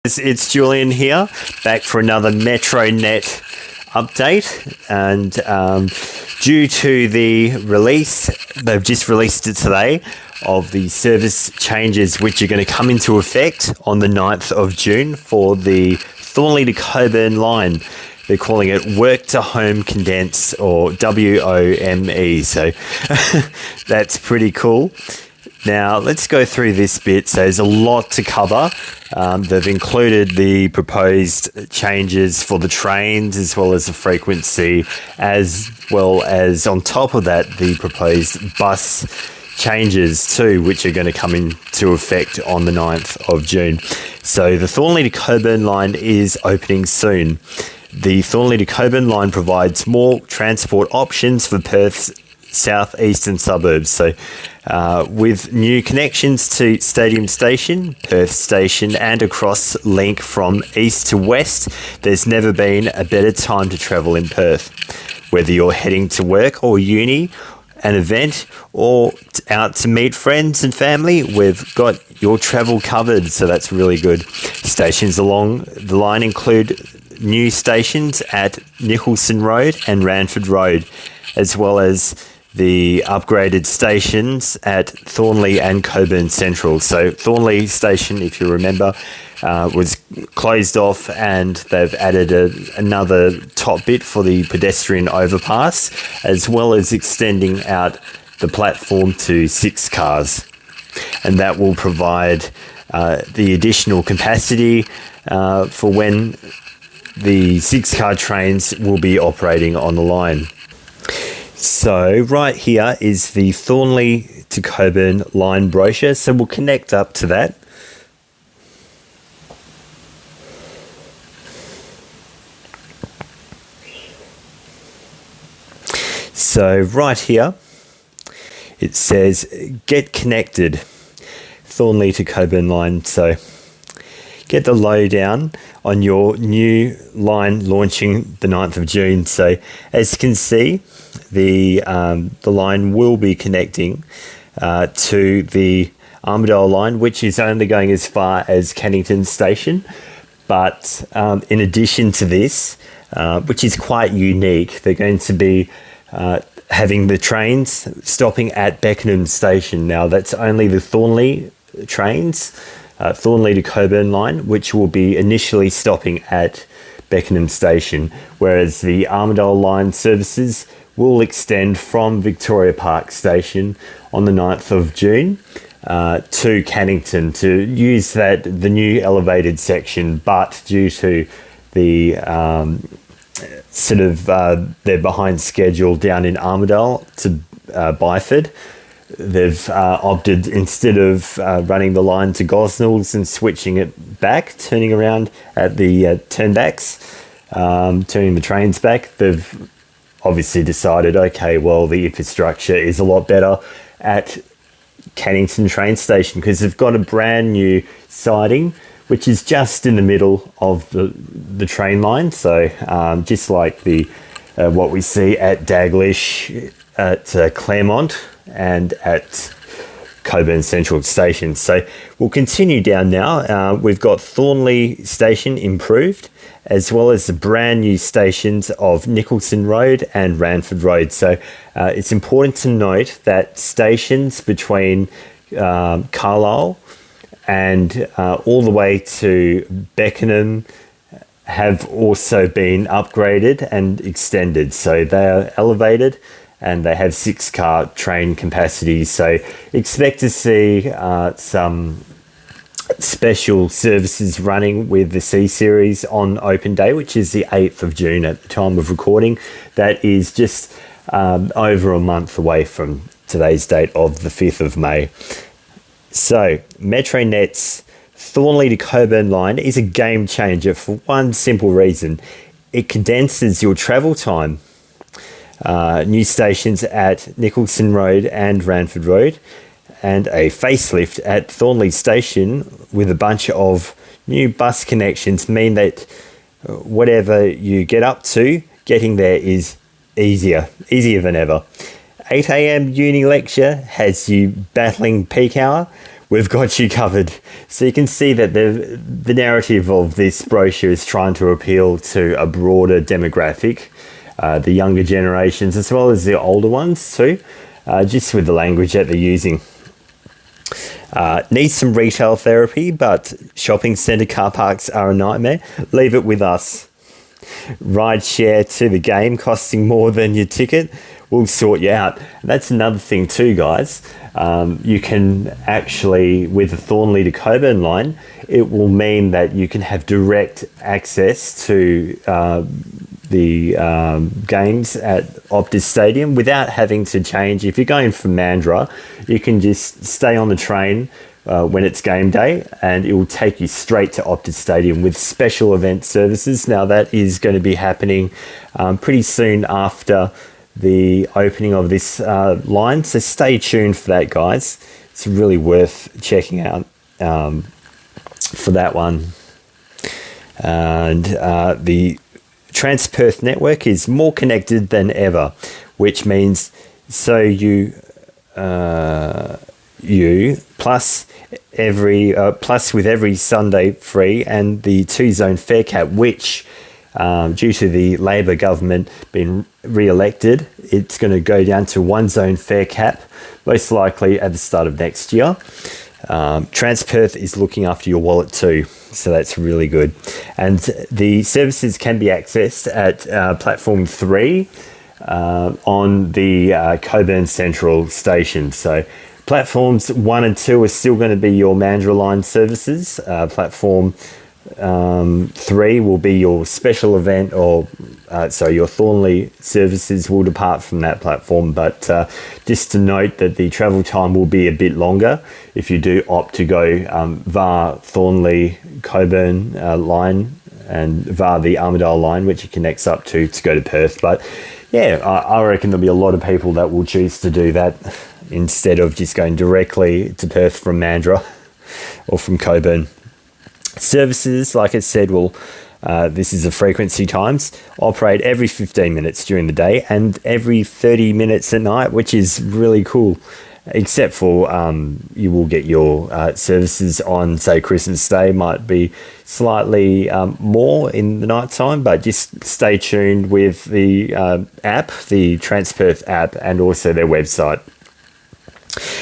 It's Julian here, back for another Metronet update, and due to the release, they've just released it today, of the service changes which are going to come into effect on the 9th of June for the Thornlie-Cockburn Line. They're calling it Work to Home Condense, or WOME, so that's pretty cool. Now, let's go through this bit. So there's a lot to cover. They've included the proposed changes for the trains as well as the frequency, as well as on top of that, the proposed bus changes too, which are going to come into effect on the 9th of June. So the Thornlie-Cockburn Line is opening soon. The Thornlie-Cockburn Line provides more transport options for Perth's southeastern suburbs. So with new connections to Stadium Station, Perth Station, and across Link from east to west, there's never been a better time to travel in Perth. Whether you're heading to work or uni, an event, or out to meet friends and family, we've got your travel covered, so that's really good. Stations along the line include new stations at Nicholson Road and Ranford Road, as well as the upgraded stations at Thornlie and Cockburn Central. So Thornlie Station, if you remember, was closed off, and they've added another top bit for the pedestrian overpass, as well as extending out the platform to 6 cars. And that will provide the additional capacity for when the 6-car trains will be operating on the line. So right here is the Thornlie to Cockburn Line brochure. So we'll connect up to that. So right here, it says get connected, Thornlie to Cockburn Line. So get the lowdown on your new line launching the 9th of June. So as you can see, the line will be connecting to the Armadale Line, which is only going as far as Cannington Station. But in addition to this, which is quite unique, they're going to be having the trains stopping at Beckenham Station. Now, that's only the Thornlie trains, Thornlie to Cockburn Line, which will be initially stopping at Beckenham Station, whereas the Armadale Line services will extend from Victoria Park Station on the 9th of June to Cannington to use the new elevated section, but due to the they're behind schedule down in Armadale to Byford, they've opted, instead of running the line to Gosnells and switching it back, turning around at the turnbacks, turning the trains back, they've obviously decided, okay, well, the infrastructure is a lot better at Cannington train station because they've got a brand new siding which is just in the middle of the train line. So just like the what we see at Daglish, at Claremont, and at Cockburn Central Station. So we'll continue down now. We've got Thornlie Station improved, as well as the brand new stations of Nicholson Road and Ranford Road. So it's important to note that stations between Carlisle and all the way to Beckenham have also been upgraded and extended. So they are elevated and they have 6-car train capacity. So expect to see some special services running with the C Series on open day, which is the 8th of June at the time of recording. That is just over a month away from today's date of the 5th of May. So Metronet's Thornlie to Cockburn Line is a game changer for one simple reason. It condenses your travel time. New stations at Nicholson Road and Ranford Road, and a facelift at Thornlie Station with a bunch of new bus connections mean that whatever you get up to, getting there is easier than ever. 8 a.m. uni lecture has you battling peak hour, we've got you covered. So you can see that the narrative of this brochure is trying to appeal to a broader demographic, the younger generations as well as the older ones too, just with the language that they're using. Needs some retail therapy, but shopping centre car parks are a nightmare? Leave it with us. Ride share to the game costing more than your ticket? We'll sort you out. That's another thing too, guys. You can actually, with the Thornlie-Cockburn Line, it will mean that you can have direct access to the games at Optus Stadium without having to change. If you're going from Mandurah, you can just stay on the train when it's game day, and it will take you straight to Optus Stadium with special event services. Now that is going to be happening pretty soon after the opening of this line, so stay tuned for that, guys. It's really worth checking out for that one. And the Transperth network is more connected than ever, which means you plus with every Sunday free, and the 2-zone fare cap, which due to the Labor government being re-elected, it's going to go down to 1-zone fare cap, most likely at the start of next year. Transperth is looking after your wallet too, so that's really good. And the services can be accessed at platform 3 on the Cockburn Central Station. So platforms 1 and 2 are still going to be your Armadale Line services. Platform 3 will be your special event, or your Thornlie services will depart from that platform. But just to note that the travel time will be a bit longer if you do opt to go via Thornlie-Cockburn Line and via the Armadale Line, which it connects up to go to Perth. But yeah, I reckon there'll be a lot of people that will choose to do that instead of just going directly to Perth from Mandurah or from Cockburn. Services, like I said, this is the frequency times, operate every 15 minutes during the day and every 30 minutes at night, which is really cool. Except for you will get your services on, say, Christmas Day, might be slightly more in the night time, but just stay tuned with the app, the Transperth app, and also their website.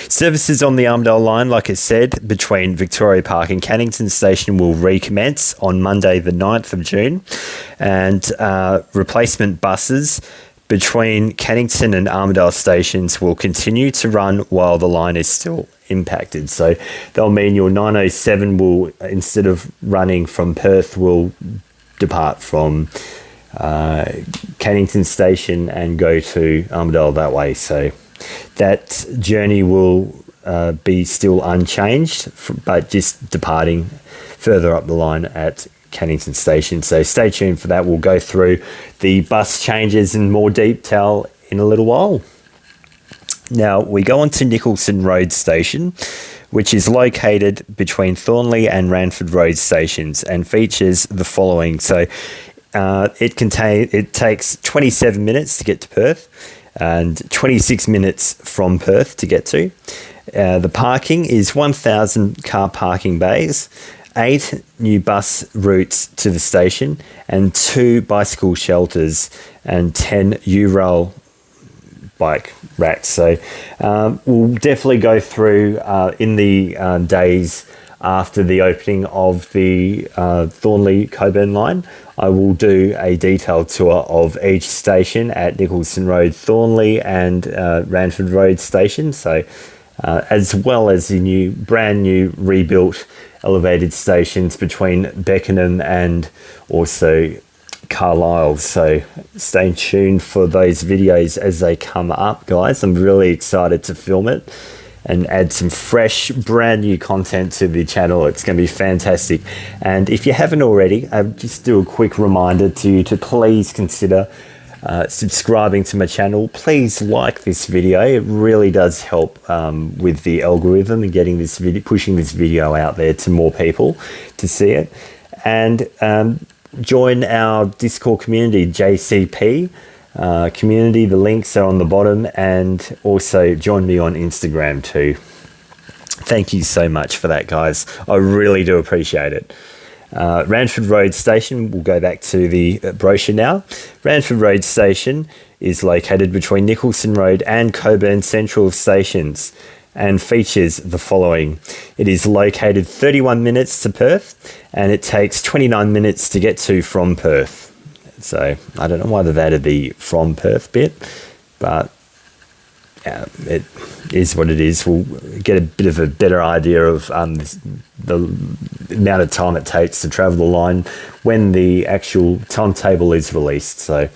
Services on the Armadale Line, like I said, between Victoria Park and Cannington Station will recommence on Monday the 9th of June, and replacement buses between Cannington and Armadale stations will continue to run while the line is still impacted. So that'll mean your 907 will, instead of running from Perth, will depart from Cannington Station and go to Armadale that way. So that journey will be still unchanged, but just departing further up the line at Cannington Station. So stay tuned for that. We'll go through the bus changes in more detail in a little while. Now we go on to Nicholson Road Station, which is located between Thornlie and Ranford Road stations and features the following. So it takes 27 minutes to get to Perth and 26 minutes from Perth to get to. The parking is 1,000 car parking bays, 8 new bus routes to the station, and 2 bicycle shelters, and 10 U-Rail bike racks. So we'll definitely go through in the days after the opening of the Thornlie-Cockburn Line. I will do a detailed tour of each station at Nicholson Road, Thornlie and Ranford Road Station. So as well as the brand new rebuilt elevated stations between Beckenham and also Carlisle. So stay tuned for those videos as they come up, guys. I'm really excited to film it and add some fresh, brand new content to the channel. It's going to be fantastic. And if you haven't already, I'll just do a quick reminder to you to please consider subscribing to my channel. Please like this video. It really does help with the algorithm and getting this video, pushing this video out there to more people to see it. And join our Discord community, JCP community. The links are on the bottom, and also join me on Instagram too. Thank you so much for that, guys. I really do appreciate it. Ranford Road Station, we'll go back to the brochure now. Ranford Road Station is located between Nicholson Road and Cockburn Central stations and features the following. It is located 31 minutes to Perth and it takes 29 minutes to get to from Perth. So I don't know why they've added the from Perth bit, but it is what it is. We'll get a bit of a better idea of the amount of time it takes to travel the line when the actual timetable is released. So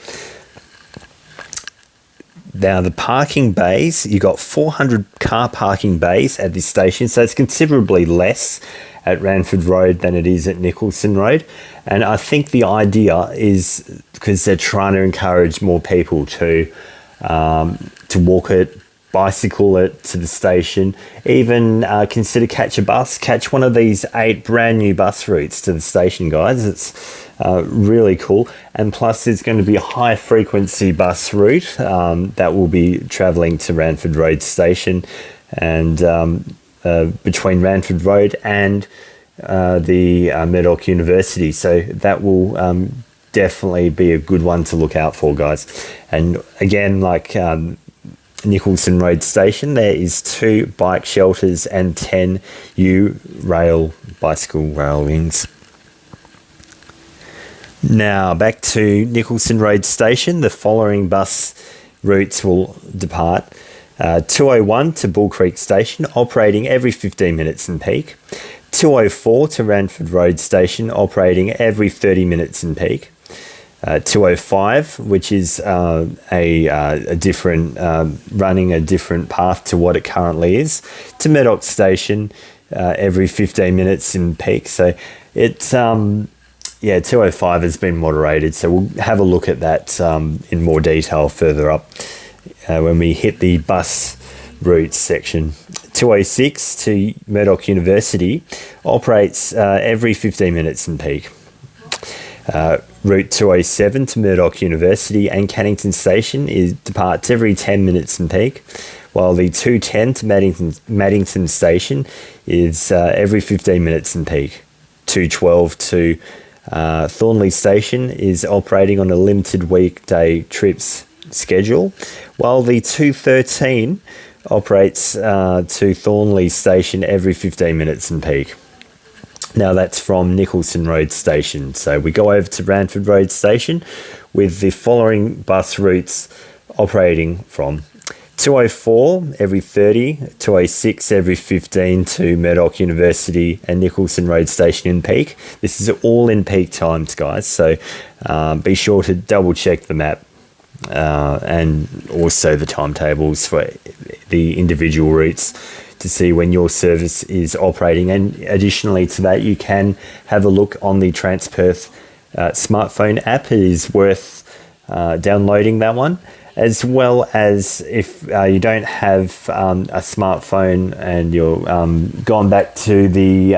now the parking bays, you've got 400 car parking bays at this station, so it's considerably less at Ranford Road than it is at Nicholson Road. And I think the idea is because they're trying to encourage more people to walk it, bicycle it to the station, even consider catch one of these 8 brand new bus routes to the station, guys. It's really cool. And plus there's going to be a high frequency bus route that will be travelling to Ranford Road Station and between Ranford Road and the Murdoch University. So that will definitely be a good one to look out for, guys. And again, like Nicholson Road Station, there is 2 bike shelters and 10 U-rail bicycle railings. Now back to Nicholson Road Station. The following bus routes will depart. 201 to Bull Creek Station, operating every 15 minutes in peak. 204 to Ranford Road Station, operating every 30 minutes in peak. 205, which is a different, running a different path to what it currently is, to Murdoch Station every 15 minutes in peak. So it's, 205 has been moderated. So we'll have a look at that in more detail further up when we hit the bus routes section. 206 to Murdoch University operates every 15 minutes in peak. Route 207 to Murdoch University and Cannington Station departs every 10 minutes in peak, while the 210 to Maddington Station is every 15 minutes in peak. 212 to Thornlie Station is operating on a limited weekday trips schedule, while the 213 operates to Thornlie Station every 15 minutes in peak. Now that's from Nicholson Road Station. So we go over to Ranford Road Station with the following bus routes operating from 204 every 30, 206 every 15 to Murdoch University and Nicholson Road Station in peak. This is all in peak times, guys. So be sure to double check the map and also the timetables for the individual routes to see when your service is operating. And additionally to that, you can have a look on the Transperth smartphone app. It is worth downloading that one, as well as if you don't have a smartphone and you're gone back to the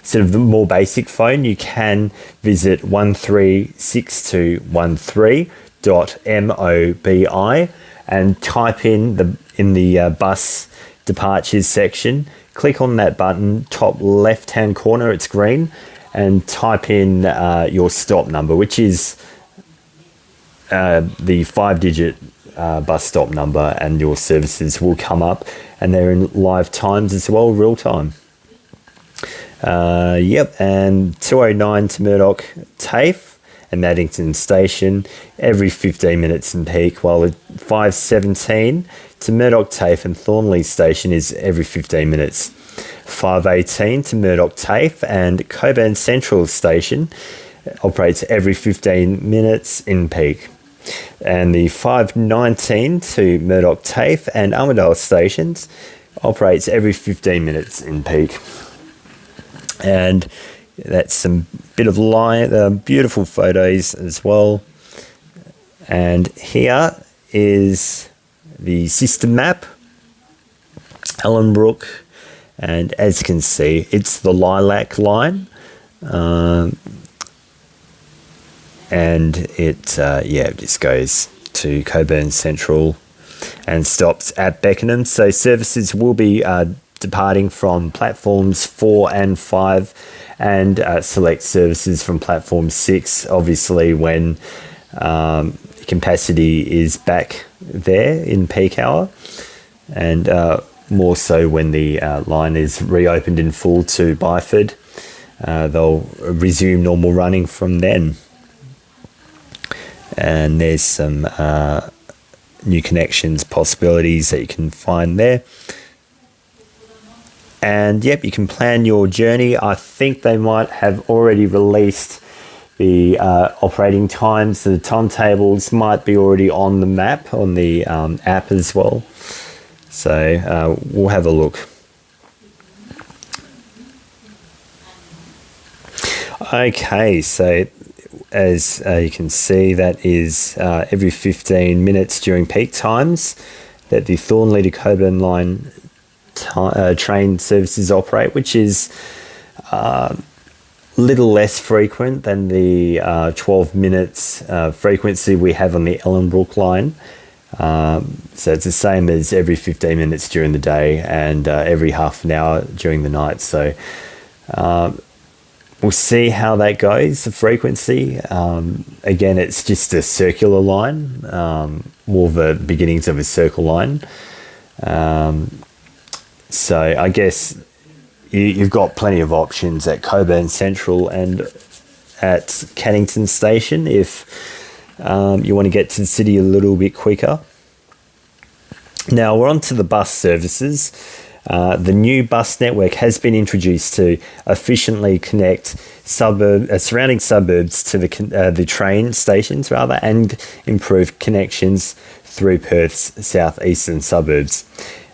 sort of the more basic phone, you can visit 136213.mobi and type in the bus departures section. Click on that button, top left hand corner, it's green, and type in your stop number, which is the 5-digit bus stop number, and your services will come up, and they're in live times as well, real time. And 209 to Murdoch TAFE and Maddington Station every 15 minutes in peak, while the 517 to Murdoch TAFE and Thornlie Station is every 15 minutes. 518 to Murdoch TAFE and Cockburn Central Station operates every 15 minutes in peak. And the 519 to Murdoch TAFE and Armadale stations operates every 15 minutes in peak. And that's some bit of beautiful photos as well. And here is the system map, Ellenbrook, and as you can see, it's the Lilac Line, and it just goes to Cockburn Central and stops at Beckenham. So services will be departing from platforms 4 and 5, and select services from platform 6, obviously when capacity is back there in peak hour, and more so when the line is reopened in full to Byford. They'll resume normal running from then. And there's some new connections possibilities that you can find there. And yep, you can plan your journey. I think they might have already released the operating times. The timetables might be already on the map, on the app as well. So we'll have a look. Okay, so as you can see, that is every 15 minutes during peak times that the Thornlie-Cockburn Line train services operate, which is little less frequent than the 12 minutes frequency we have on the Ellenbrook line. So it's the same as every 15 minutes during the day and every half an hour during the night. So we'll see how that goes, the frequency. Again, it's just a circular line, more the beginnings of a circle line. So I guess you've got plenty of options at Cockburn Central and at Cannington Station if you want to get to the city a little bit quicker. Now we're on to the bus services. The new bus network has been introduced to efficiently connect surrounding suburbs to the train stations and improve connections through Perth's southeastern suburbs.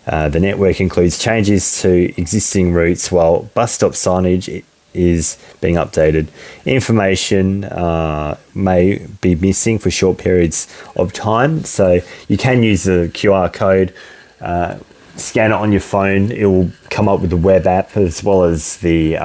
The network includes changes to existing routes while bus stop signage is being updated. Information may be missing for short periods of time, so you can use the QR code, scan it on your phone. It will come up with the web app as well as the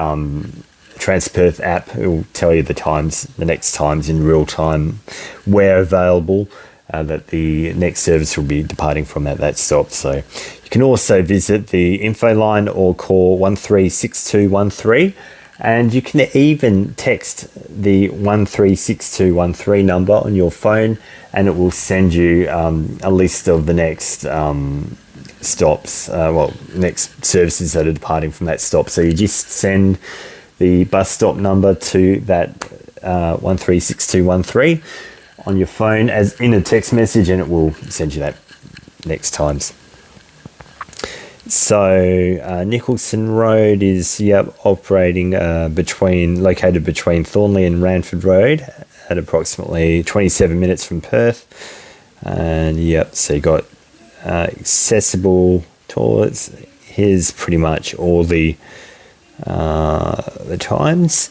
Transperth app. It will tell you the next times in real time where available, that the next service will be departing from at that stop. So you can also visit the info line or call 136213, and you can even text the 136213 number on your phone, and it will send you a list of the next stops, next services that are departing from that stop. So you just send the bus stop number to that 136213 on your phone as in a text message, and it will send you that next times. So Nicholson Road is operating located between Thornlie and Ranford Road at approximately 27 minutes from Perth. And so you got accessible toilets. Here's pretty much all the times.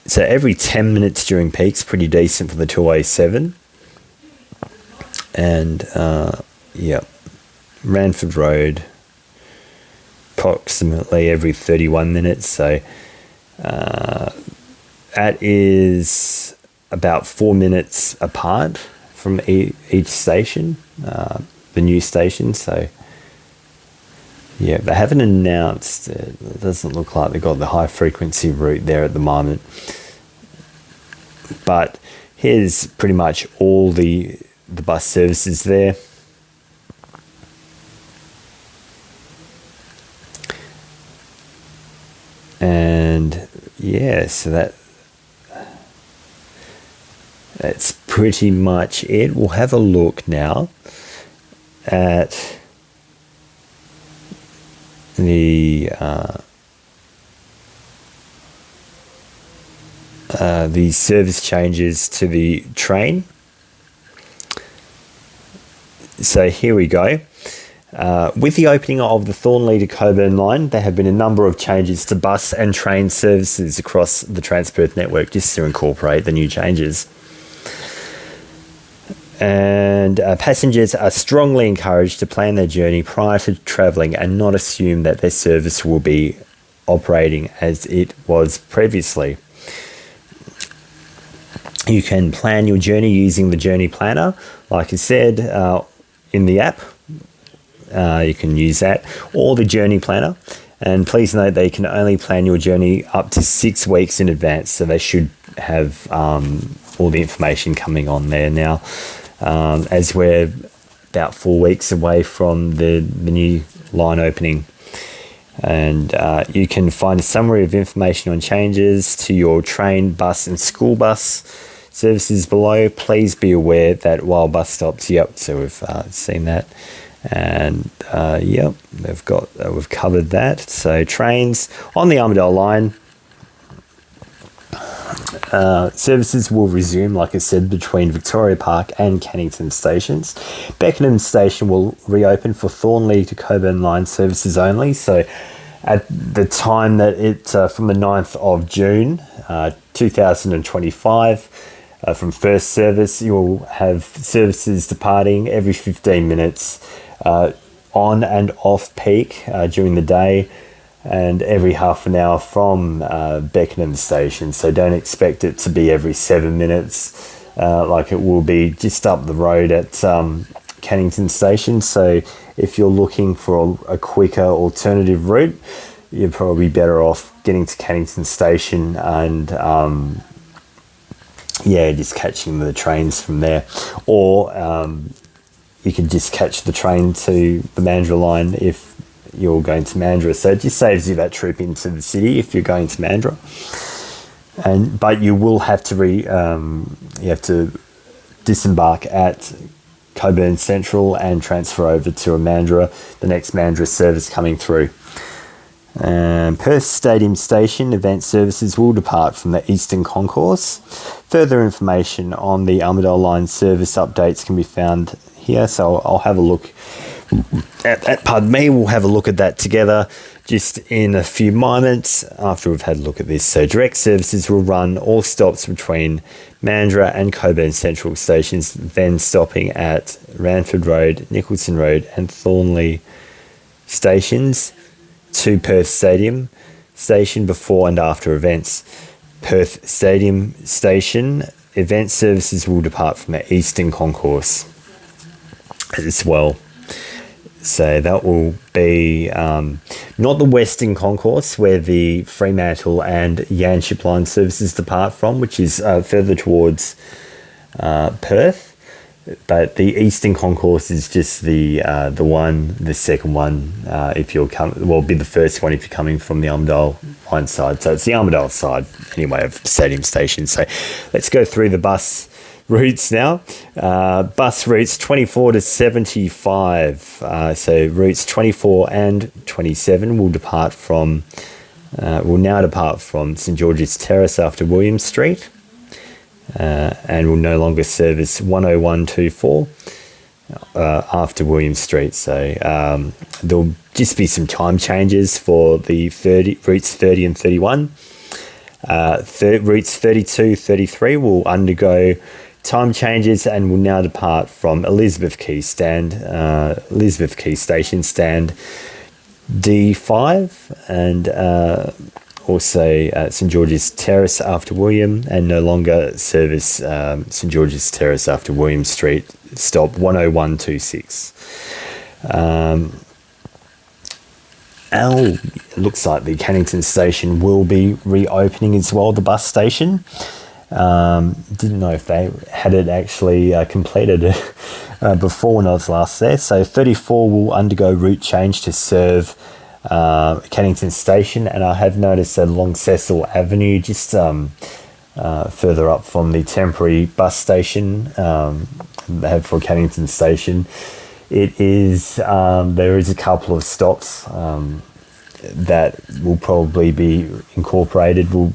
So every 10 minutes during peak's pretty decent for the 2A7. And Ranford Road approximately every 31 minutes. So that is about 4 minutes apart from each station, the new station. So they haven't announced, it doesn't look like they've got the high frequency route there at the moment. But here's pretty much all the bus services there. And so that's pretty much it. We'll have a look now at the service changes to the train. So here we go. With the opening of the Thornlie-Cockburn Line, there have been a number of changes to bus and train services across the Transperth network just to incorporate the new changes. And passengers are strongly encouraged to plan their journey prior to travelling and not assume that their service will be operating as it was previously. You can plan your journey using the journey planner, like I said, in the app. you can use that, or the journey planner. And please note they can only plan your journey up to 6 weeks in advance, so they should have all the information coming on there now, as we're about 4 weeks away from the new line opening. And you can find a summary of information on changes to your train, bus and school bus services below. Please be aware that while bus stops, so we've seen that. And we've covered that. So trains on the Armadale Line, services will resume, like I said, between Victoria Park and Cannington stations. Beckenham Station will reopen for Thornlie-Cockburn Line services only. So at the time that from the 9th of June 2025, from first service, you'll have services departing every 15 minutes on and off peak during the day, and every half an hour from Beckenham Station. So don't expect it to be every 7 minutes like it will be just up the road at Cannington Station. So if you're looking for a quicker alternative route, you're probably better off getting to Cannington Station and just catching the trains from there. Or you can just catch the train to the Mandurah line if you're going to Mandurah. So it just saves you that trip into the city if you're going to Mandurah. But you will have to disembark at Cockburn Central and transfer over to a Mandurah, the next Mandurah service coming through. Perth Stadium Station event services will depart from the Eastern Concourse. Further information on the Armadale Line service updates can be found here, so I'll have a look at that. Pardon me, we'll have a look at that together just in a few moments after we've had a look at this. So direct services will run all stops between Mandurah and Cockburn Central stations, then stopping at Ranford Road, Nicholson Road and Thornlie stations to Perth Stadium Station before and after events. Perth Stadium Station event services will depart from the Eastern Concourse as well. So that will be not the Western Concourse where the Fremantle and Yanship line services depart from, which is further towards Perth. But the Eastern Concourse is just the second one if you're be the first one if you're coming from the Armadale Line side. So it's the Armadale side anyway of Stadium Station. So let's go through the bus routes now. Bus routes 24 to 75. So routes 24 and 27 will now depart from St George's Terrace after William Street. And will no longer service 10124 after William Street. So there'll just be some time changes for the routes 30 and 31. Routes 32, 33 will undergo time changes and will now depart from Elizabeth Quay Station stand D5 and also St George's Terrace after William, and no longer service St George's Terrace after William Street, stop 10126. It looks like the Cannington Station will be reopening as well, the bus station. Didn't know if they had it actually completed before when I was last there. So 34 will undergo route change to serve Cannington Station, and I have noticed that along Cecil Avenue, just further up from the temporary bus station they have for Cannington Station, there is a couple of stops that will probably be incorporated, will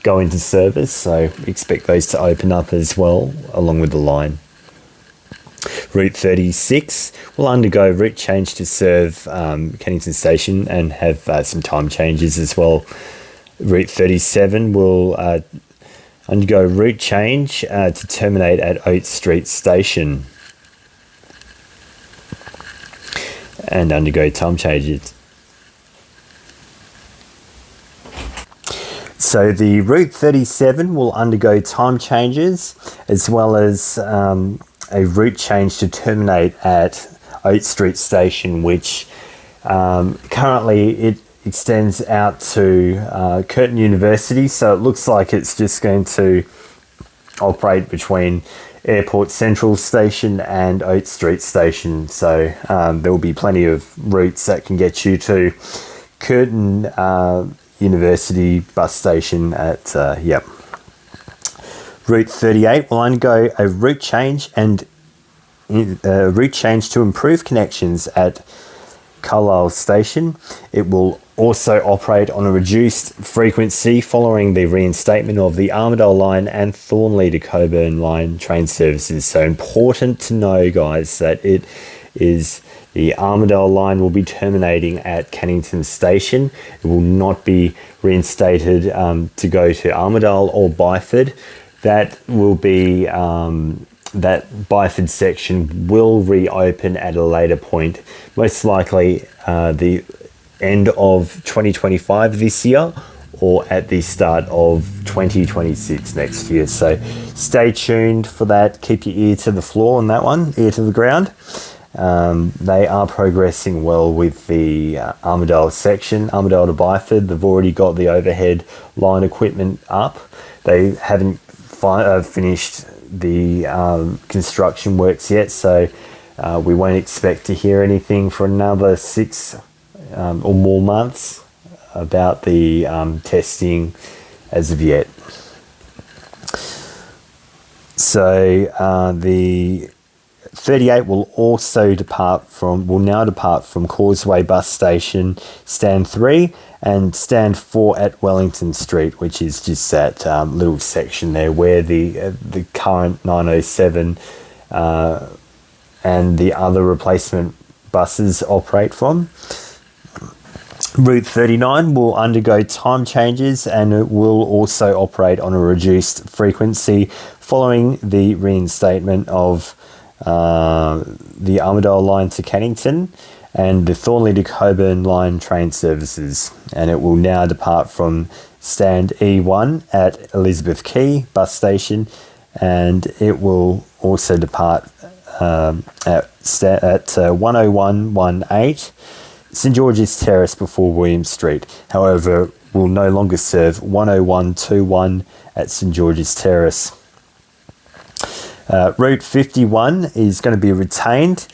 go into service, so expect those to open up as well along with the line. Route 36 will undergo route change to serve Cannington Station and have some time changes as well. Route 37 will undergo route change to terminate at Oat Street Station and undergo time changes. So the Route 37 will undergo time changes as well as a route change to terminate at Oat Street Station, which currently it extends out to Curtin University, so it looks like it's just going to operate between Airport Central Station and Oat Street Station. So there will be plenty of routes that can get you to Curtin University bus station at Route 38 will undergo a route change to improve connections at Carlisle Station. It will also operate on a reduced frequency following the reinstatement of the Armadale Line and Thornlie-Cockburn Line train services. So important to know, guys, that it is the Armadale Line will be terminating at Cannington Station. It will not be reinstated to go to Armadale or Byford. That will be that Byford section will reopen at a later point, most likely the end of 2025 this year or at the start of 2026 next year. So stay tuned for that. Keep your ear to the floor on that one, ear to the ground. They are progressing well with the Armadale section, Armadale to Byford. They've already got the overhead line equipment up. They haven't finished the construction works yet, so we won't expect to hear anything for another 6 or more months about the testing as of yet. So the 38 will now depart from Causeway Bus Station, Stand 3, and Stand 4 at Wellington Street, which is just that little section there where the current 907 and the other replacement buses operate from. Route 39 will undergo time changes and it will also operate on a reduced frequency following the reinstatement of the Armadale Line to Cannington and the Thornlie-Cockburn Line train services, and it will now depart from Stand E1 at Elizabeth Quay bus station, and it will also depart at 10118 St George's Terrace before William Street. However, will no longer serve 10121 at St George's Terrace. Route 51 is going to be retained.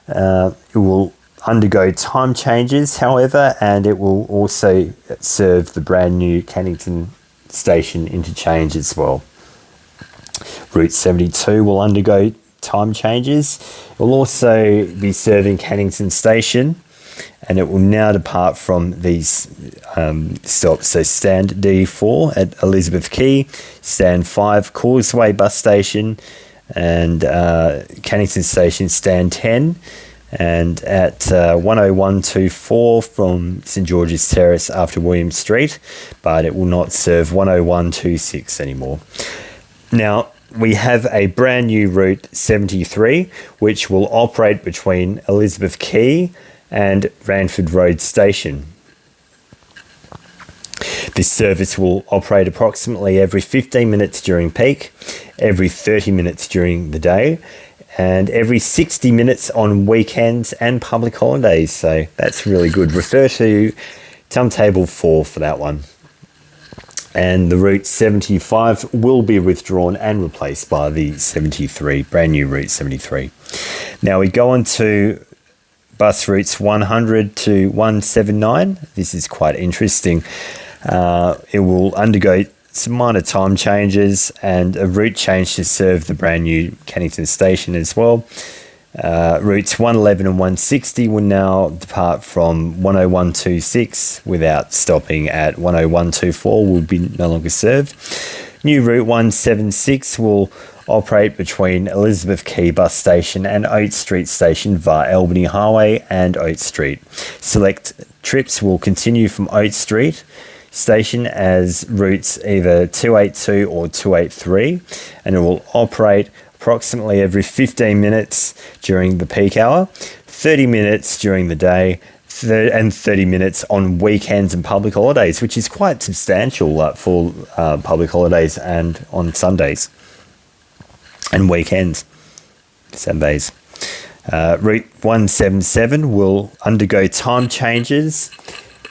It will undergo time changes, however, and it will also serve the brand new Cannington Station interchange as well. Route 72 will undergo time changes. It will also be serving Cannington Station, and it will now depart from these stops. So Stand D4 at Elizabeth Quay, Stand 5 Causeway Bus Station, and Cannington Station Stand 10, and at 10124 from St George's Terrace after William Street, but it will not serve 10126 anymore. Now, we have a brand new Route 73, which will operate between Elizabeth Quay and Ranford Road Station. This service will operate approximately every 15 minutes during peak, every 30 minutes during the day, and every 60 minutes on weekends and public holidays. So that's really good. Refer to Timetable 4 for that one. And the Route 75 will be withdrawn and replaced by the 73, brand new Route 73. Now we go on to bus routes 100 to 179. This is quite interesting. It will undergo some minor time changes and a route change to serve the brand new Cannington Station as well. Routes 111 and 160 will now depart from 10126 without stopping at 10124, will be no longer served. New Route 176 will operate between Elizabeth Quay Bus Station and Oat Street Station via Albany Highway and Oat Street. Select trips will continue from Oat Street Station as routes either 282 or 283, and it will operate approximately every 15 minutes during the peak hour, 30 minutes during the day, and 30 minutes on weekends and public holidays, which is quite substantial for public holidays and on Sundays and weekends, Sundays. Route 177 will undergo time changes.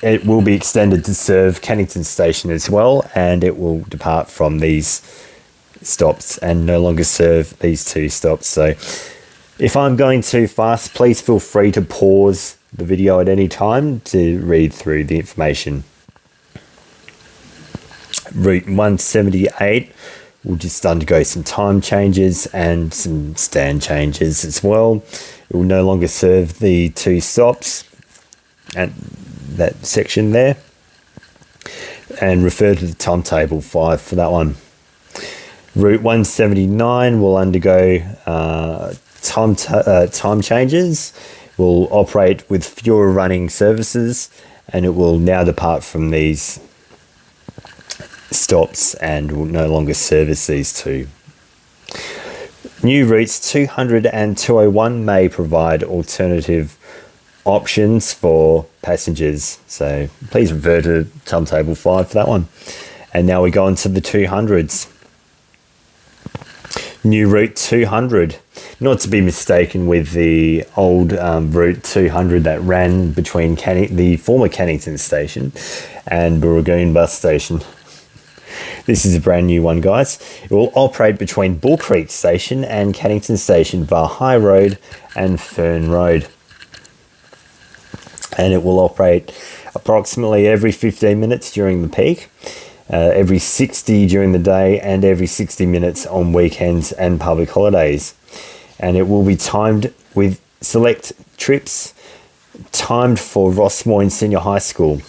It will be extended to serve Cannington Station as well, and it will depart from these stops and no longer serve these two stops. So if I'm going too fast, please feel free to pause the video at any time to read through the information. Route 178 will just undergo some time changes and some stand changes as well. It will no longer serve the two stops at that section there, and refer to the timetable 5 for that one. Route 179 will undergo time changes, will operate with fewer running services, and it will now depart from these stops and will no longer service these two. New routes 200 and 201 may provide alternative options for passengers, so please refer to timetable 5 for that one. And now we go on to the 200s. New route 200, not to be mistaken with the old route 200 that ran between the former Cannington Station and Burragoon bus station. This is a brand new one, guys. It will operate between Bull Creek Station and Cannington Station via High Road and Fern Road. And it will operate approximately every 15 minutes during the peak, every 60 during the day, and every 60 minutes on weekends and public holidays. And it will be timed with select trips timed for Rossmoyne Senior High School.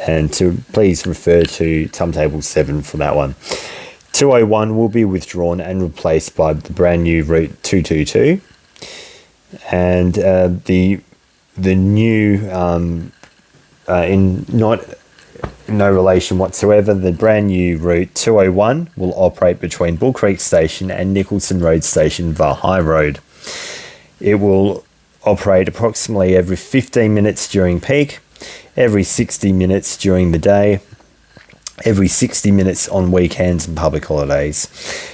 And to please refer to timetable 7 for that one. 201 will be withdrawn and replaced by the brand new route 222. And the new, in no relation whatsoever, the brand new route 201 will operate between Bull Creek Station and Nicholson Road Station via High Road. It will operate approximately every 15 minutes during peak, every 60 minutes during the day, every 60 minutes on weekends and public holidays.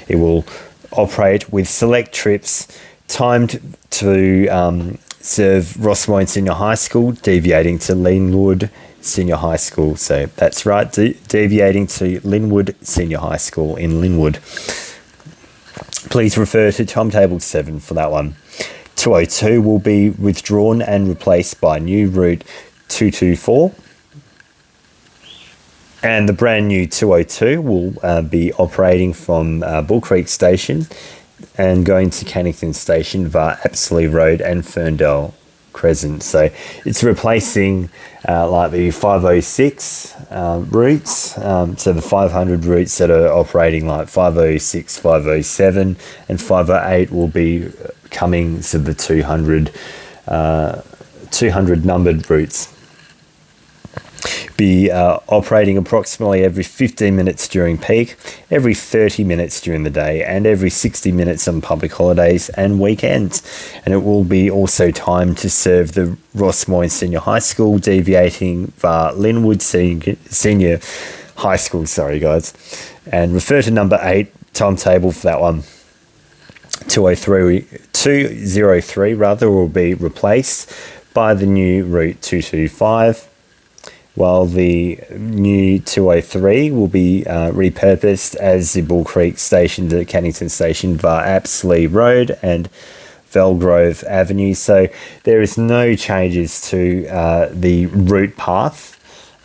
It will operate with select trips timed to serve Rossmoyne Senior High School, deviating to Linwood Senior High School. So that's right, deviating to Linwood Senior High School in Linwood. Please refer to timetable 7 for that one. 202 will be withdrawn and replaced by new route 224. And the brand new 202 will be operating from Bull Creek Station and going to Cannington Station via Apsley Road and Ferndale Crescent. So it's replacing like the 506 routes, so the 500 routes that are operating like 506, 507 and 508 will be coming to the 200 numbered routes. Be operating approximately every 15 minutes during peak, every 30 minutes during the day, and every 60 minutes on public holidays and weekends. And it will be also timed to serve the Rossmoyne Senior High School, deviating via Linwood Senior High School. Sorry, guys. And refer to number 8 timetable for that one. 203 will be replaced by the new route 225. While the new 203 will be repurposed as the Bull Creek Station to Cannington Station via Apsley Road and Velgrove Avenue. So there is no changes to the route path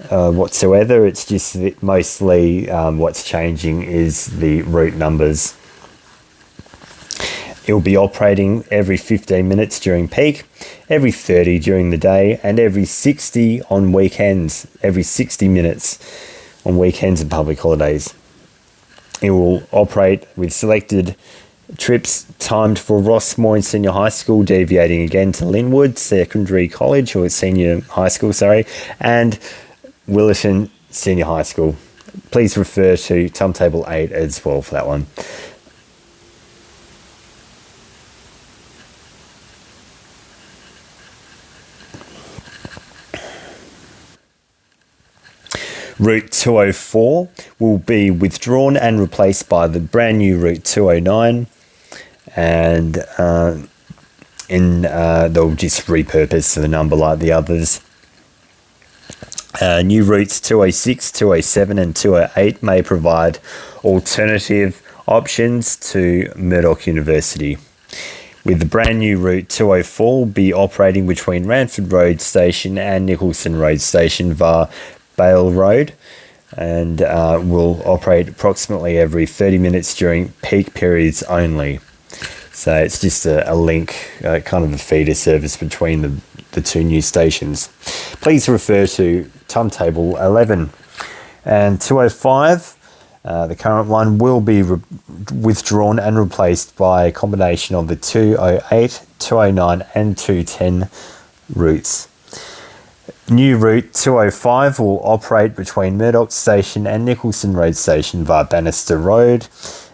whatsoever. It's just that mostly what's changing is the route numbers. It will be operating every 15 minutes during peak, every 30 during the day, and every 60 on weekends, every 60 minutes on weekends and public holidays. It will operate with selected trips timed for Rossmoyne Senior High School, deviating again to Linwood Secondary College, or Senior High School, and Willerton Senior High School. Please refer to timetable 8 as well for that one. Route 204 will be withdrawn and replaced by the brand new Route 209, and they'll just repurpose the number like the others. New routes 206, 207 and 208 may provide alternative options to Murdoch University. With the brand new route 204 will be operating between Ranford Road Station and Nicholson Road Station via Armadale Road, and will operate approximately every 30 minutes during peak periods only. So it's just a link, kind of a feeder service between the two new stations. Please refer to Timetable 11. And 205, the current one, will be withdrawn and replaced by a combination of the 208, 209 and 210 routes. New route 205 will operate between Murdoch Station and Nicholson Road Station via Bannister Road,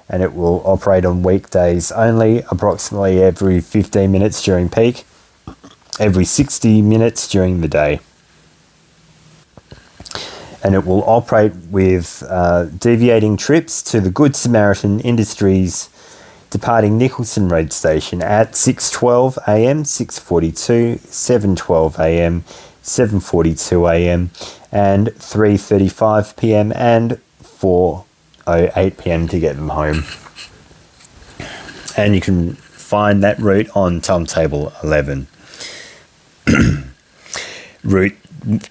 and it will operate on weekdays only, approximately every 15 minutes during peak, every 60 minutes during the day. And it will operate with deviating trips to the Good Samaritan Industries, departing Nicholson Road Station at 6:12 a.m, 6:42, 7:12 a.m, 7:42 a.m, and 3:35 p.m. and 4:08 p.m. to get them home. And you can find that route on Timetable 11. Route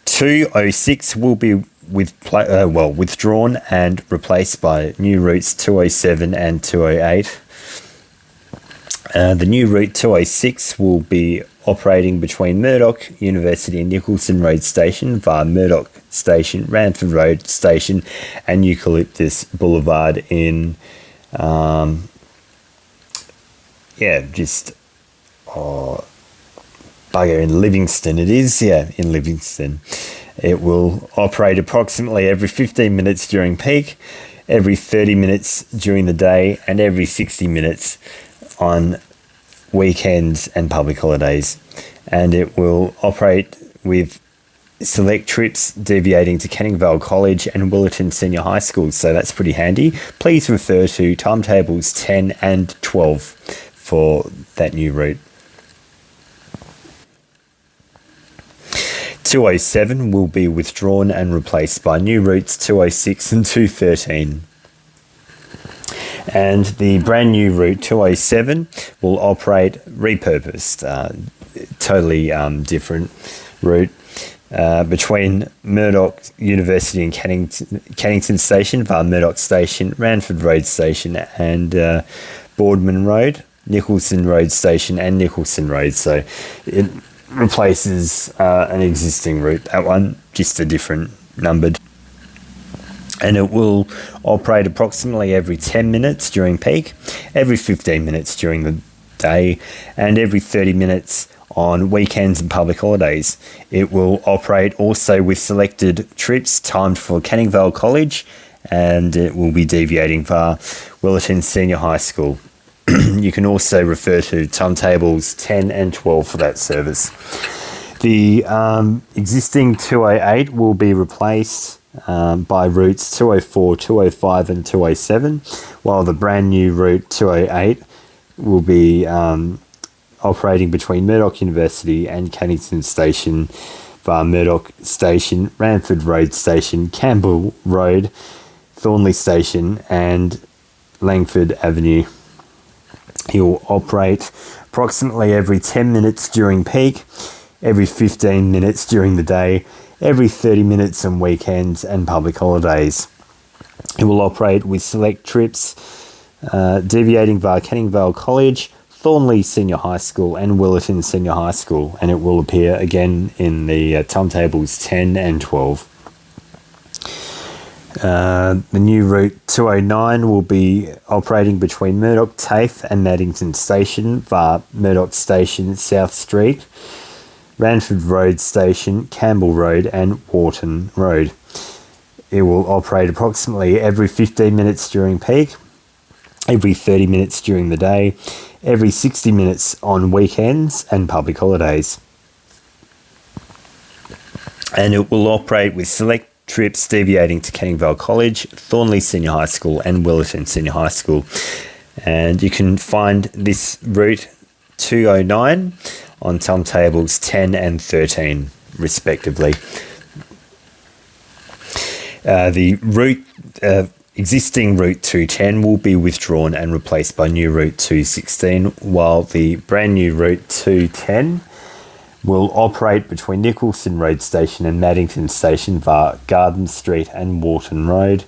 206 will be withdrawn and replaced by new routes 207 and 208. The new route 206 will be operating between Murdoch University and Nicholson Road Station via Murdoch Station, Ranford Road Station and Eucalyptus Boulevard in in Livingston it is, in Livingston. It will operate approximately every 15 minutes during peak, every 30 minutes during the day, and every 60 minutes on weekends and public holidays. And it will operate with select trips deviating to Cannington College and Willerton Senior High School, so that's pretty handy. Please refer to timetables 10 and 12 for that new route. 207 will be withdrawn and replaced by new routes 206 and 213. And the brand new route 207 will operate repurposed, totally different route between Murdoch University and Cannington Station via Murdoch Station, Ranford Road Station and Boardman Road, Nicholson Road Station and Nicholson Road. So it replaces an existing route, that one, just a different numbered. And it will operate approximately every 10 minutes during peak, every 15 minutes during the day, and every 30 minutes on weekends and public holidays. It will operate also with selected trips timed for Cannington College, and it will be deviating via Willerton Senior High School. You can also refer to timetables 10 and 12 for that service. The existing 208 will be replaced by routes 204, 205 and 207, while the brand new route 208 will be operating between Murdoch University and Cannington Station via Murdoch Station, Ranford Road Station, Campbell Road, Thornlie Station and Langford Avenue. He will operate approximately every 10 minutes during peak, every 15 minutes during the day, every 30 minutes on weekends and public holidays. It will operate with select trips deviating via Cannington College, Thornlie Senior High School and Willerton Senior High School, and it will appear again in the timetables 10 and 12. The new route 209 will be operating between Murdoch TAFE and Cannington Station via Murdoch Station, South Street, Ranford Road Station, Campbell Road and Wharton Road. It will operate approximately every 15 minutes during peak, every 30 minutes during the day, every 60 minutes on weekends and public holidays. And it will operate with select trips deviating to Cannington College, Thornlie Senior High School and Willerton Senior High School. And you can find this route 209 on timetables 10 and 13 respectively. The route existing route 210 will be withdrawn and replaced by new route 216, while the brand new route 210 will operate between Nicholson Road Station and Cannington Station via Garden Street and Wharton Road.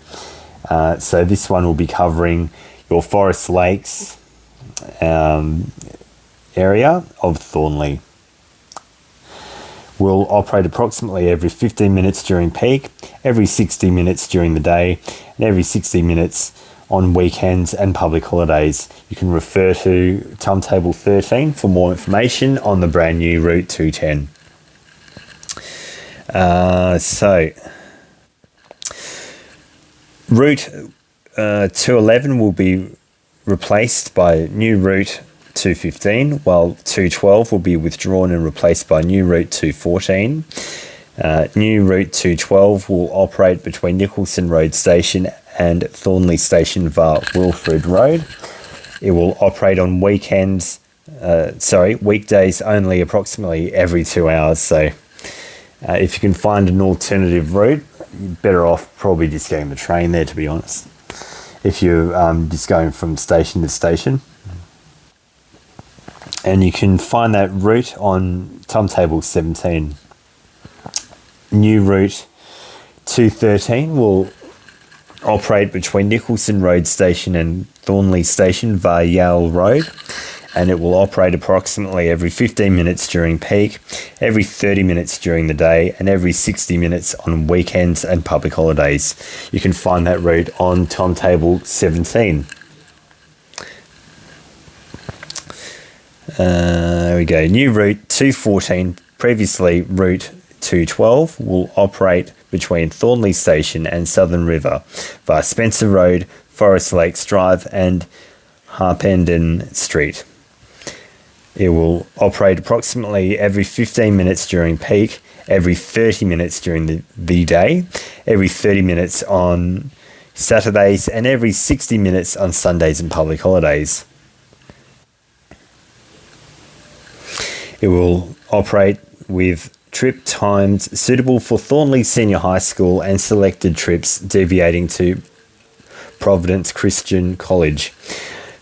So this one will be covering your Forest Lakes area of Thornlie. Will operate approximately every 15 minutes during peak, every 60 minutes during the day, and every 60 minutes on weekends and public holidays. You can refer to Timetable 13 for more information on the brand new Route 210. Route 211 will be replaced by new Route 215, while 212 will be withdrawn and replaced by new Route 214. New Route 212 will operate between Nicholson Road Station and Thornlie Station via Ranford Road. It will operate on weekdays only, approximately every 2 hours. So if you can find an alternative route, you're better off probably just getting the train there, to be honest, if you're just going from station to station. And you can find that route on Timetable 17. New Route 213 will operate between Nicholson Road Station and Thornlie Station via Yale Road, and it will operate approximately every 15 minutes during peak, every 30 minutes during the day, and every 60 minutes on weekends and public holidays. You can find that route on Timetable 17. There we go. New Route 214, previously Route 212, will operate between Thornlie Station and Southern River via Spencer Road, Forest Lakes Drive and Harpenden Street. It will operate approximately every 15 minutes during peak, every 30 minutes during the day, every 30 minutes on Saturdays, and every 60 minutes on Sundays and public holidays. It will operate with trip times suitable for Thornlie Senior High School and selected trips deviating to Providence Christian College.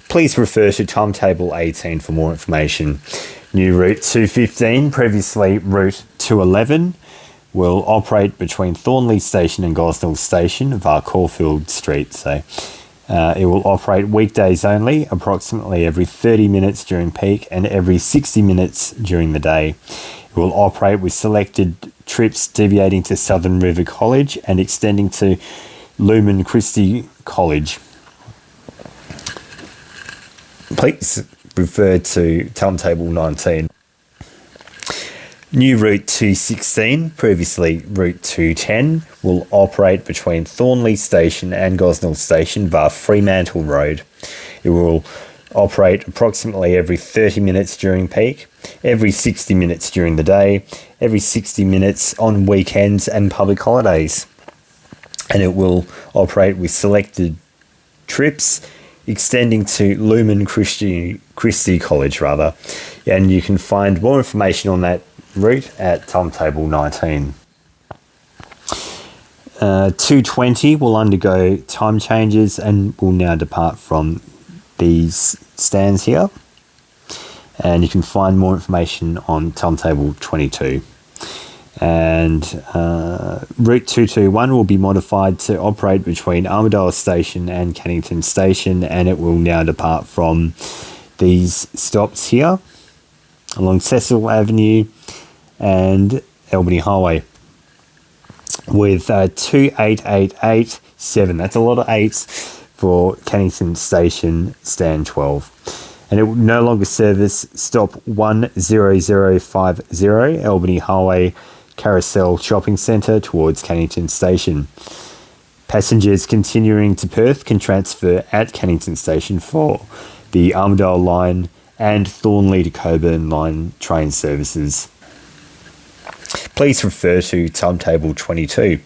Please refer to Timetable 18 for more information. New Route 215, previously Route 211, will operate between Thornlie Station and Gosnell Station via Caulfield Street. So it will operate weekdays only, approximately every 30 minutes during peak and every 60 minutes during the day. It will operate with selected trips deviating to Southern River College and extending to Lumen Christi College. Please refer to Timetable 19. New Route 216, previously Route 210, will operate between Thornlie Station and Gosnell Station via Fremantle Road. It will operate approximately every 30 minutes during peak, every 60 minutes during the day, every 60 minutes on weekends and public holidays. And it will operate with selected trips extending to Lumen Christi College, and you can find more information on that route at Timetable 19. 220 will undergo time changes and will now depart from these stands here, and you can find more information on Timetable 22. And Route 221 will be modified to operate between Armadale Station and Cannington Station, and it will now depart from these stops here along Cecil Avenue and Albany Highway with 28887. That's a lot of eights for Cannington Station Stand 12. And it will no longer service stop 10050 Albany Highway Carousel Shopping Centre towards Cannington Station. Passengers continuing to Perth can transfer at Cannington Station for the Armadale Line and Thornlie-Cockburn Line train services. Please refer to Timetable 22.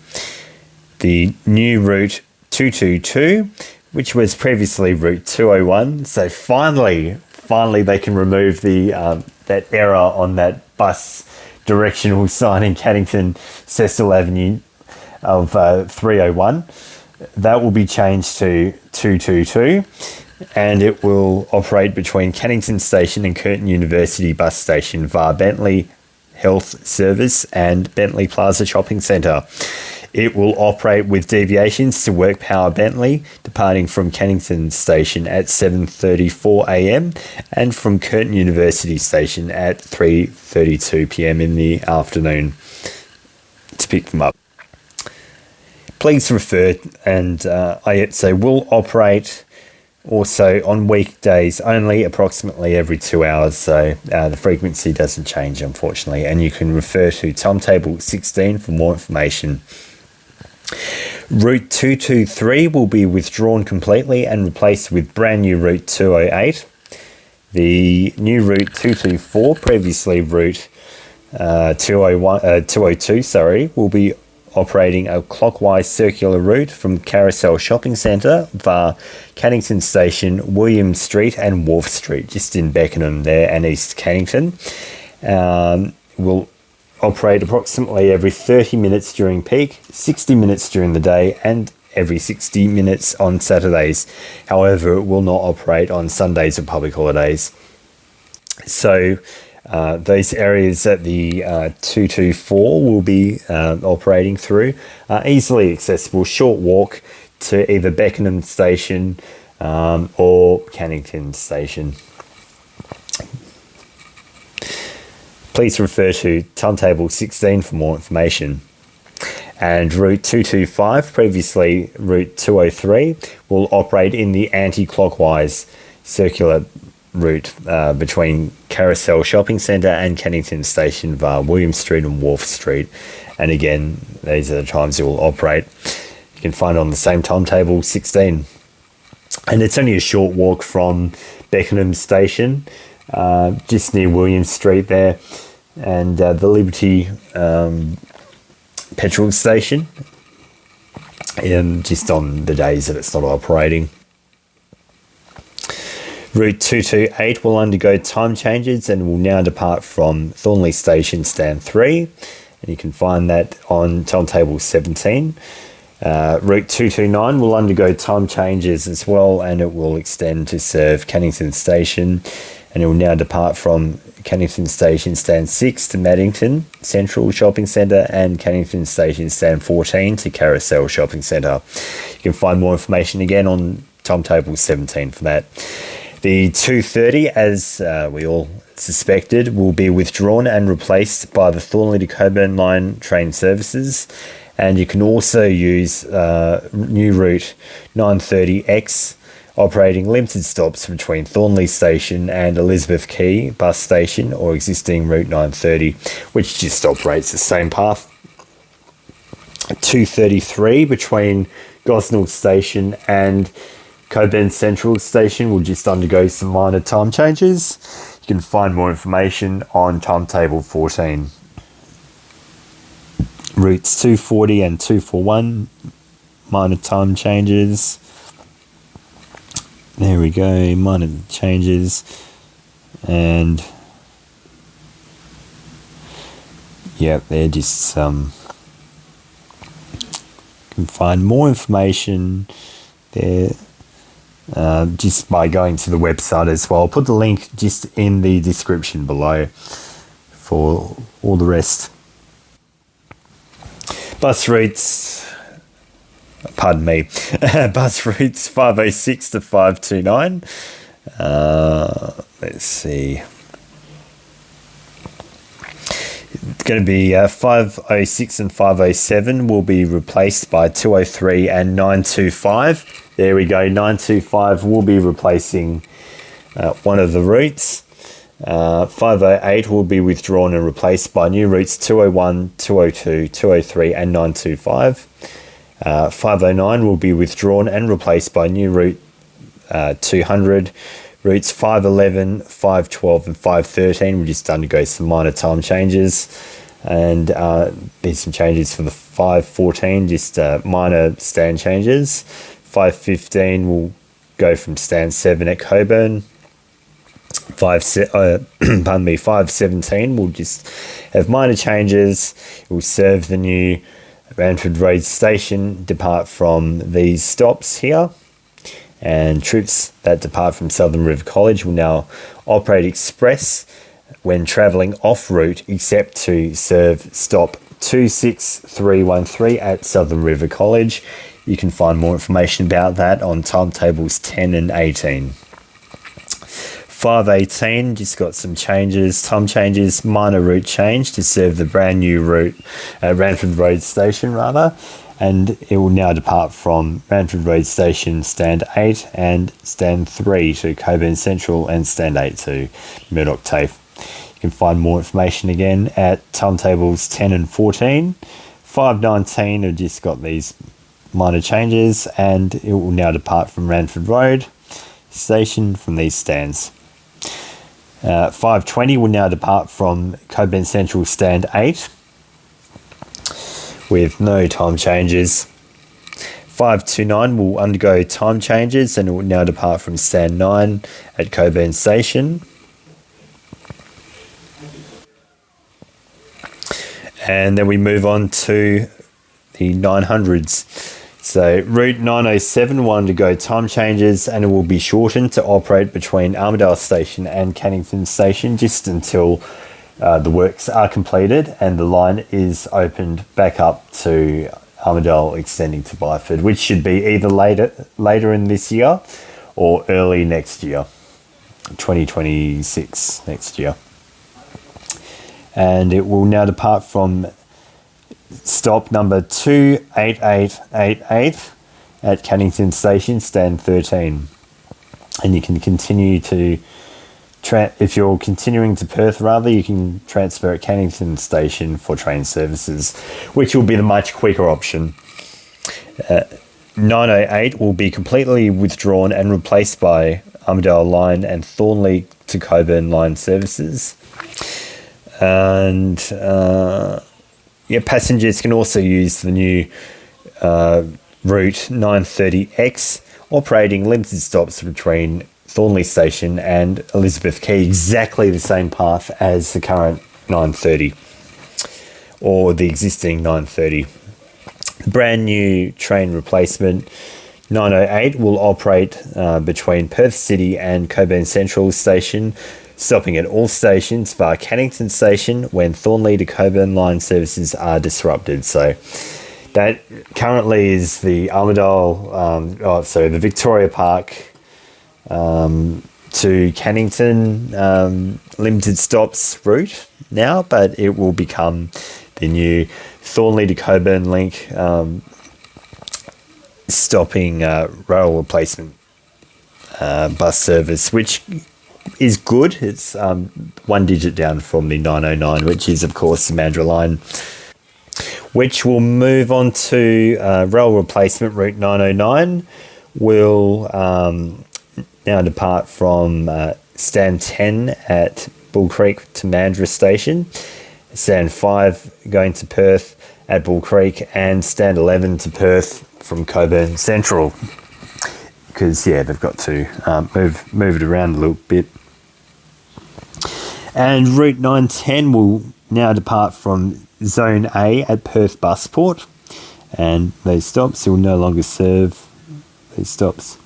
The new Route 222, which was previously Route 201, so finally finally they can remove that error on that bus directional sign in Cannington, Cecil Avenue of 301. That will be changed to 222, and it will operate between Cannington Station and Curtin University Bus Station via Bentley Health Service and Bentley Plaza Shopping Centre. It will operate with deviations to Work Power Bentley, departing from Cannington Station at 7:34 a.m. and from Curtin University Station at 3:32 p.m. in the afternoon to pick them up. Please refer, and IEPSO will operate also on weekdays only, approximately every 2 hours, so the frequency doesn't change, unfortunately, and you can refer to Timetable 16 for more information. Route 223 will be withdrawn completely and replaced with brand new Route 208. The new Route 224, previously Route 202, will be operating a clockwise circular route from Carousel Shopping Centre via Cannington Station, William Street and Wharf Street, just in Beckenham there and East Cannington. Will operate approximately every 30 minutes during peak, 60 minutes during the day, and every 60 minutes on Saturdays. However, it will not operate on Sundays or public holidays. So those areas that the 224 will be operating through are easily accessible, short walk to either Beckenham Station or Cannington Station. Please refer to Timetable 16 for more information. And Route 225, previously Route 203, will operate in the anti-clockwise circular route between Carousel Shopping Centre and Cannington Station via William Street and Wharf Street. And again, these are the times it will operate. You can find it on the same Timetable 16. And it's only a short walk from Beckenham Station, just near William Street there, and the Liberty petrol station, just on the days that it's not operating. Route 228 will undergo time changes and will now depart from Thornlie Station Stand 3, and you can find that on Timetable 17. Route 229 will undergo time changes as well, and it will extend to serve Cannington Station, and it will now depart from Cannington Station Stand 6 to Maddington Central Shopping Centre and Cannington Station Stand 14 to Carousel Shopping Centre. You can find more information again on Timetable 17 for that. The 230, as we all suspected, will be withdrawn and replaced by the Thornlie-Cockburn Line train services. And you can also use new route 930X, operating limited stops between Thornlie Station and Elizabeth Quay bus station, or existing route 930, which just operates the same path. 233 between Gosnell Station and Cockburn Central Station will just undergo some minor time changes. You can find more information on Timetable 14. Routes 240 and 241, minor time changes. There we go, minor changes. And yeah, they're just you can find more information there just by going to the website as well. I'll put the link just in the description below for all the rest. Bus routes, pardon me, bus routes 506 to 529. Let's see. It's going to be 506 and 507 will be replaced by 203 and 925. There we go, 925 will be replacing one of the routes. 508 will be withdrawn and replaced by new routes 201, 202, 203 and 925. 509 will be withdrawn and replaced by new route 200. Routes 511, 512 and 513 will just undergo some minor time changes. And there's some changes for the 514, just minor stand changes. 515 will go from stand 7 at Cockburn 517 will just have minor changes. It will serve the new Ranford Road station, depart from these stops here, and trips that depart from Southern River College will now operate express when travelling off route, except to serve stop 26313 at Southern River College. You can find more information about that on timetables 10 and 18. 518 just got some changes, time changes, minor route change to serve the brand new route at Ranford Road Station and it will now depart from Ranford Road Station stand 8 and stand 3 to Cockburn Central and stand 8 to Murdoch TAFE. You can find more information again at timetables 10 and 14. 519 have just got these minor changes and it will now depart from Ranford Road Station from these stands. 520 will now depart from Cockburn Central stand 8 with no time changes. 529 will undergo time changes and it will now depart from stand 9 at Cockburn Station. And then we move on to the 900s. So route 907 will undergo time changes and it will be shortened to operate between Armadale Station and Cannington Station just until the works are completed and the line is opened back up to Armadale extending to Byford, which should be either later in this year or early next year, 2026 next year. And it will now depart from stop number 28888 at Cannington Station, stand 13. And you can continue to, if you're continuing to Perth you can transfer at Cannington Station for train services, which will be the much quicker option. 908 will be completely withdrawn and replaced by Armadale Line and Thornlie-Cockburn Line services. And passengers can also use the new route 930X, operating limited stops between Thornlie Station and Elizabeth Quay, exactly the same path as the current 930 or the existing 930. Brand new train replacement 908 will operate between Perth City and Cockburn Central Station, stopping at all stations bar Cannington Station when Thornlie-Cockburn Line services are disrupted. So that currently is the Armadale, the Victoria Park to Cannington limited stops route now, but it will become the new Thornlie-Cockburn link stopping rail replacement bus service, which is good. It's one digit down from the 909, which is of course the Armadale Line, which will move on to rail replacement route 909 will now depart from stand 10 at Bull Creek to Mandurah Station, stand 5 going to Perth at Bull Creek, and stand 11 to Perth from Cockburn Central, because they've got to move it around a little bit. And route 910 will now depart from Zone A at Perth Busport, and those stops will no longer serve these stops.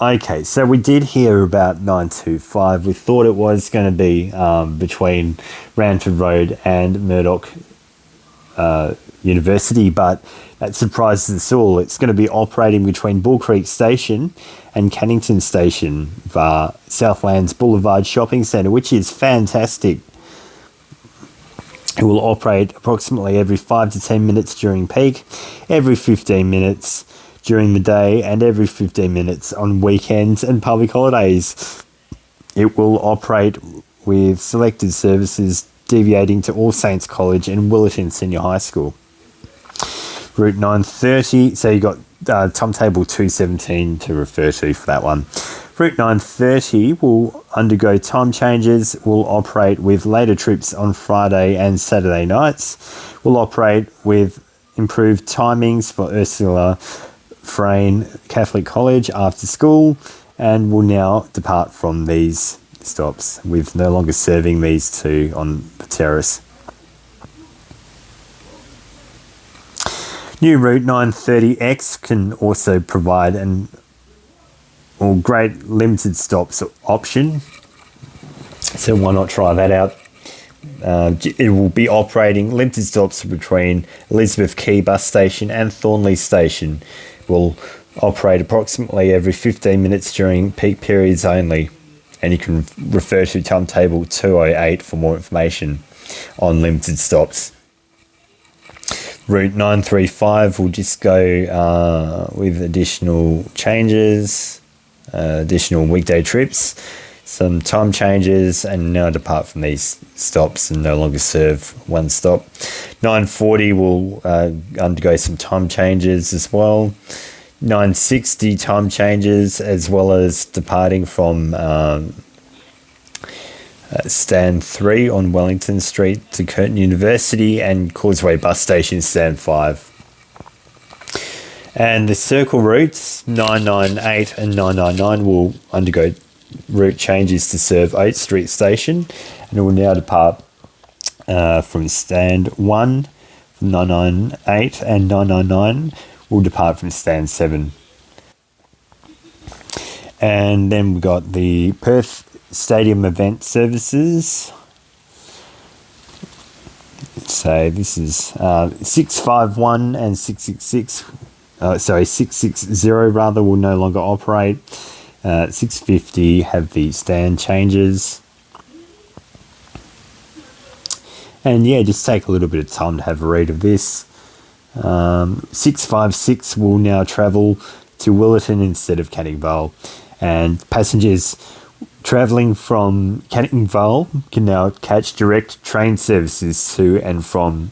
Okay, so we did hear about 925. We thought it was going to be between Ranford Road and Murdoch University, but that surprises us all. It's going to be operating between Bull Creek Station and Cannington Station via Southlands Boulevard Shopping Centre, which is fantastic. It will operate approximately every 5 to 10 minutes during peak, every 15 minutes during the day, and every 15 minutes on weekends and public holidays. It will operate with selected services deviating to All Saints College and Willerton Senior High School. Route 930, so you got timetable 217 to refer to for that one. Route 930 will undergo time changes, will operate with later trips on Friday and Saturday nights, will operate with improved timings for Ursula Frayne Catholic College after school, and will now depart from these stops, with no longer serving these two on the terrace. New route 930X can also provide great limited stops option, so why not try that out? It will be operating limited stops between Elizabeth Quay bus station and Thornlie Station. Will operate approximately every 15 minutes during peak periods only, and you can refer to Timetable 208 for more information on limited stops. Route 935 will just go with additional changes, additional weekday trips, some time changes, and now depart from these stops and no longer serve one stop. 940 will undergo some time changes as well. 960 time changes, as well as departing from Stand 3 on Wellington Street to Curtin University, and Causeway Bus Station Stand 5. And the circle routes 998 and 999 will undergo route changes to serve Oat Street Station, and will now depart from Stand 1 from 998, and 999 will depart from Stand 7. And then we've got the Perth Stadium event services. So this is 651 and 666, 660 rather, will no longer operate. 650 have the stand changes. And yeah, just take a little bit of time to have a read of this. 656 will now travel to Willerton instead of Canning Vale, and passengers travelling from Cannington Vale can now catch direct train services to and from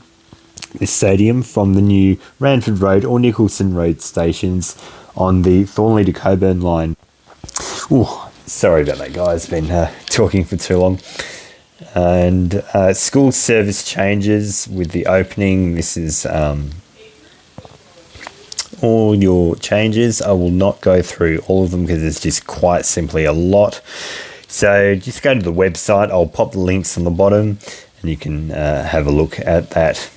the stadium from the new Ranford Road or Nicholson Road stations on the Thornlie-Cockburn Line. Ooh, sorry about that, guys. Been talking for too long. And school service changes with the opening. This is all your changes. I will not go through all of them because it's just quite simply a lot. So just go to the website. I'll pop the links on the bottom and you can have a look at that.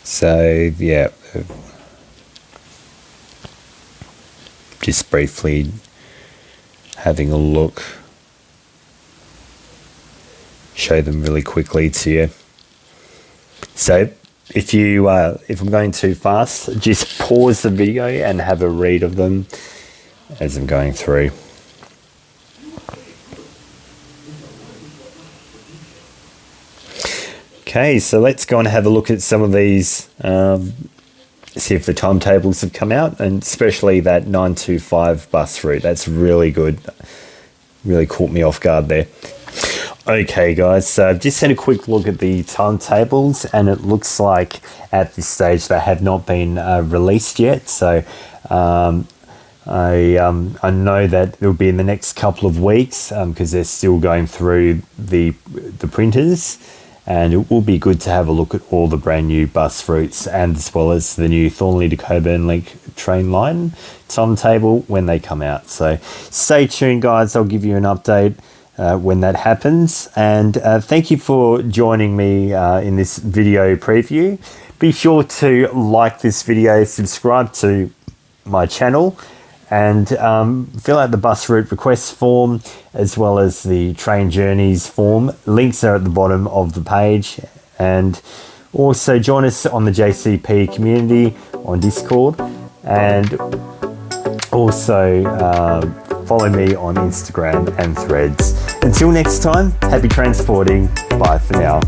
So yeah, just briefly having a look, show them really quickly to you. So if I'm going too fast, just pause the video and have a read of them as I'm going through. Okay, so let's go and have a look at some of these, see if the timetables have come out, and especially that 925 bus route. That's really good. Really caught me off guard there. Okay guys, so I've just had a quick look at the timetables, and it looks like at this stage they have not been released yet. So I know that it'll be in the next couple of weeks because they're still going through the printers. And it will be good to have a look at all the brand new bus routes, and as well as the new Thornlie-Cockburn Link train line timetable when they come out. So stay tuned, guys. I'll give you an update when that happens. And thank you for joining me in this video preview. Be sure to like this video, subscribe to my channel, and fill out the bus route request form as well as the train journeys form. Links are at the bottom of the page, and also join us on the JCP community on Discord, and also follow me on Instagram and Threads. Until next time, happy transporting. Bye for now.